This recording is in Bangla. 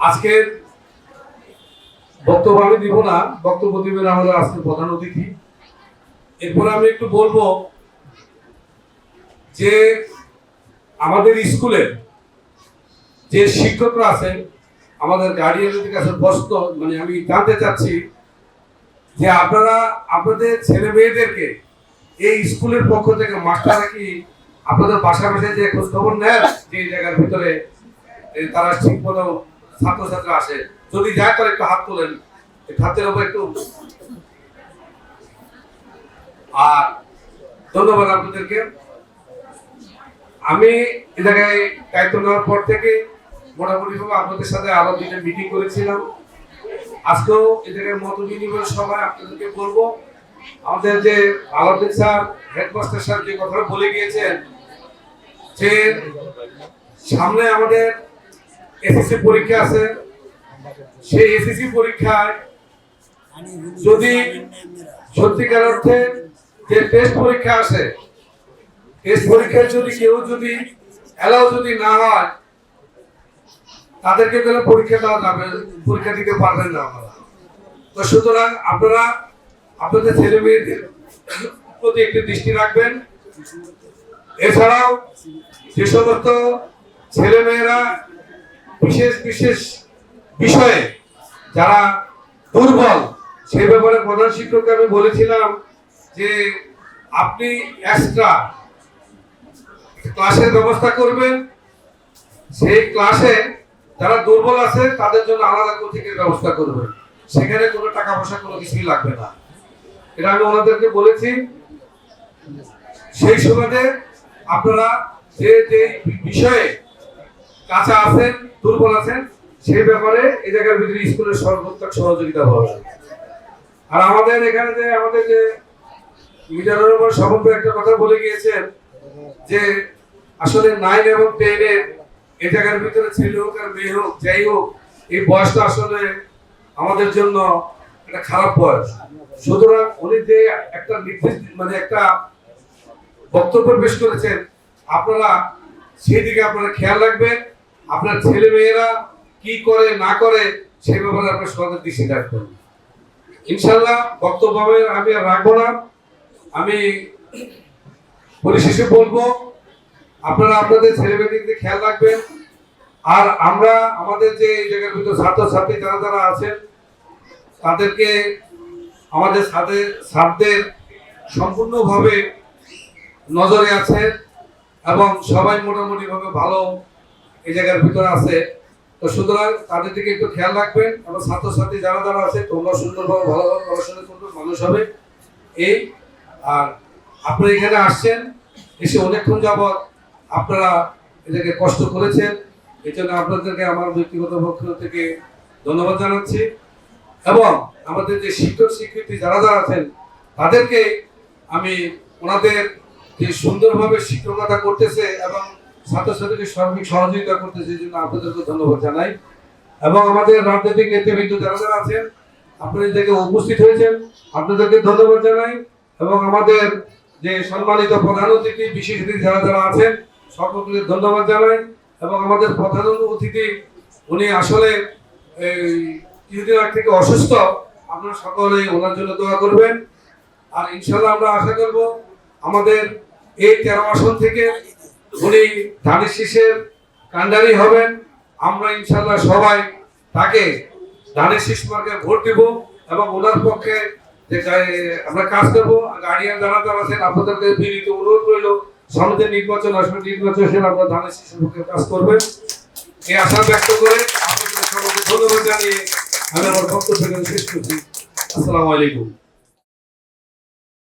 আজকের বক্তব্য আমি দিব না, বক্তব্য দিবেন আমাদের আজকের প্রধান অতিথি। এরপরে আমি একটু বলবো যে আমাদের স্কুলের যে শিক্ষকরা আছেন, আমাদের গার্ডিয়ানদের কাছে প্রশ্ন মানে আমি জানতে চাচ্ছি যে আপনারা আপনাদের ছেলে মেয়েদেরকে এই স্কুলের পক্ষ থেকে মাস্টাররা কি আপনাদের বাসা বাসায় যে খোঁজ খবর নেন যে জায়গার ভিতরে তারা ঠিক মতো ছাত্রছাত্রী আসে? যদি যায় তাহলে একটু হাত তোলেন, হাতের উপর একটু। আর ধন্যবাদ আপনাদেরকে। আমি এ জায়গায় দায়িত্ব নেওয়ার পর থেকে মোটামুটি ভাবে আপনাদের সাথে আরো দিনে মিটিং করেছিলাম। আজকেও এ জায়গায় মত বিনিময়ের সময় আপনাদেরকে বলবো, আমাদের যে আলাউদ্দিন স্যার হেডমাস্টার স্যার যে কথা বলে গিয়েছেন যে সামনে আমাদের এসএসসি পরীক্ষা আছে, সেই এসএসসি পরীক্ষায় যদি সত্যিকার অর্থে যে টেস্ট পরীক্ষা আসে, টেস্ট পরীক্ষায় যদি কেউ যদি এলাও যদি না হয় তাদেরকে তাহলে পরীক্ষা দেওয়া যাবে, পরীক্ষা দিতে পারবেন না আপনারা। তো সুতরাং আপনারা আপনাদের ছেলে মেয়েদের প্রতি একটু দৃষ্টি রাখবেন। এছাড়াও যে সমস্ত ছেলে মেয়েরা বিশেষ বিশেষ বিষয়ে যারা দুর্বল, সেই ব্যাপারে প্রধান শিক্ষককে আমি বলেছিলাম যে আপনি এক্সট্রা ক্লাসের ব্যবস্থা করবেন। সেই ক্লাসে যারা দুর্বল আছে তাদের জন্য আলাদা কোচিংয়ের ব্যবস্থা করবেন, সেখানে কোনো টাকা পয়সা কোনো কিছুই লাগবে না। এটা আমি ওনাদেরকে বলেছি। সেই সুবাদে আপনারা যে যে বিষয়ে কাঁচা আছেন, দুর্বল আছেন, সেই ব্যাপারে এই জায়গার ভিতরে স্কুলের সর্বোত্তম সহযোগিতা হবে। আর আমাদের এখানে যে আমাদের যে মিডিয়ার উপর সমন্বয় একটা কথা বলে গিয়েছেন যে আসলে 9 এবং 10 এর এই জায়গার ভিতরে ছেলে হোক আর মেয়ে হোক, যাই হোক, এই বয়সটা আসলে আমাদের জন্য একটা খারাপ বয়স। সুতরাং উনি যে একটা নির্দিষ্ট মানে একটা বক্তব্য পেশ করেছেন, আপনারা সেই দিকে আপনারা খেয়াল রাখবেন। আপনার ছেলে মেয়েরা কি করে না করে সেই ব্যাপারে আপনার সদের দৃষ্টি রাখবেন। ইনশাল্লাহ বক্তব্য আমি আর রাখবো না। আমি পরিশেষে বলবো আপনারা আপনাদের ছেলে মেয়েদের খেয়াল রাখবেন। আর আমরা আমাদের যে এই জায়গার ভিতরে ছাত্রছাত্রী যারা যারা আছেন তাদেরকে আমাদের ছাত্রদের সম্পূর্ণভাবে নজরে আছে এবং সবাই মোটামুটি ভাবে ভালো এই জায়গার ভিতরে আছে। তো সুতরাং তাদের দিকে একটু খেয়াল রাখবেন এবং ছাত্রছাত্রী যারা যারা আছে তোমরা সুন্দরভাবে ভালোভাবে পড়াশোনা করবে, মানুষ হবে এই। আর আপনারা এখানে আসছেন, এসে অনেকক্ষণ যাবৎ আপনারা এটাকে কষ্ট করেছেন, এই জন্য আপনাদেরকে আমার ব্যক্তিগত পক্ষ থেকে ধন্যবাদ জানাচ্ছি। এবং আমাদের যে শিক্ষক শিক্ষিত্রী যারা যারা আছেন তাদেরকে আমি ওনাদের যে সুন্দরভাবে শিক্ষকতা করতেছে এবং ছাত্রছাত্রীকে সার্বিক সহযোগিতা করতেছে, এই জন্য আপনাদেরকে ধন্যবাদ জানাই। এবং আমাদের রাজনৈতিক নেতৃবৃন্দ যারা যারা আছেন আপনাদের থেকে উপস্থিত হয়েছেন, আপনাদেরকে ধন্যবাদ জানাই। এবং আমাদের যে সম্মানিত প্রধান অতিথি বিশেষ অতিথি যারা যারা আছেন সকলকে ধন্যবাদ জানাই। এবং আমাদের প্রধান অতিথি উনি আসলে কিছুদিন আগ থেকে অসুস্থ, আপনারা সকলে ওনার জন্য দোয়া করবেন। আর ইনশাল্লাহ আমরা আশা করব আমাদের এই 13 আসন থেকে উনি ধানের শীষের কান্ডারি হবেন। আমরা ইনশাল্লাহ সবাই তাকে ধানের শীষ মার্কায় ভোট দেব এবং ওনার পক্ষে যে আমরা কাজ করব। গার্ডিয়ান যারা যারা আছেন আপনাদেরকে বিনীত অনুরোধ রইল, সামনে নির্বাচন আসবে, নির্বাচন আপনারা ধানের শীষের পক্ষে কাজ করবেন এই আশা ব্যক্ত করে আপনাদের সকলকে ধন্যবাদ জানিয়ে আমি আমার বক্তব্য শেষ করছি। আসসালামু আলাইকুম।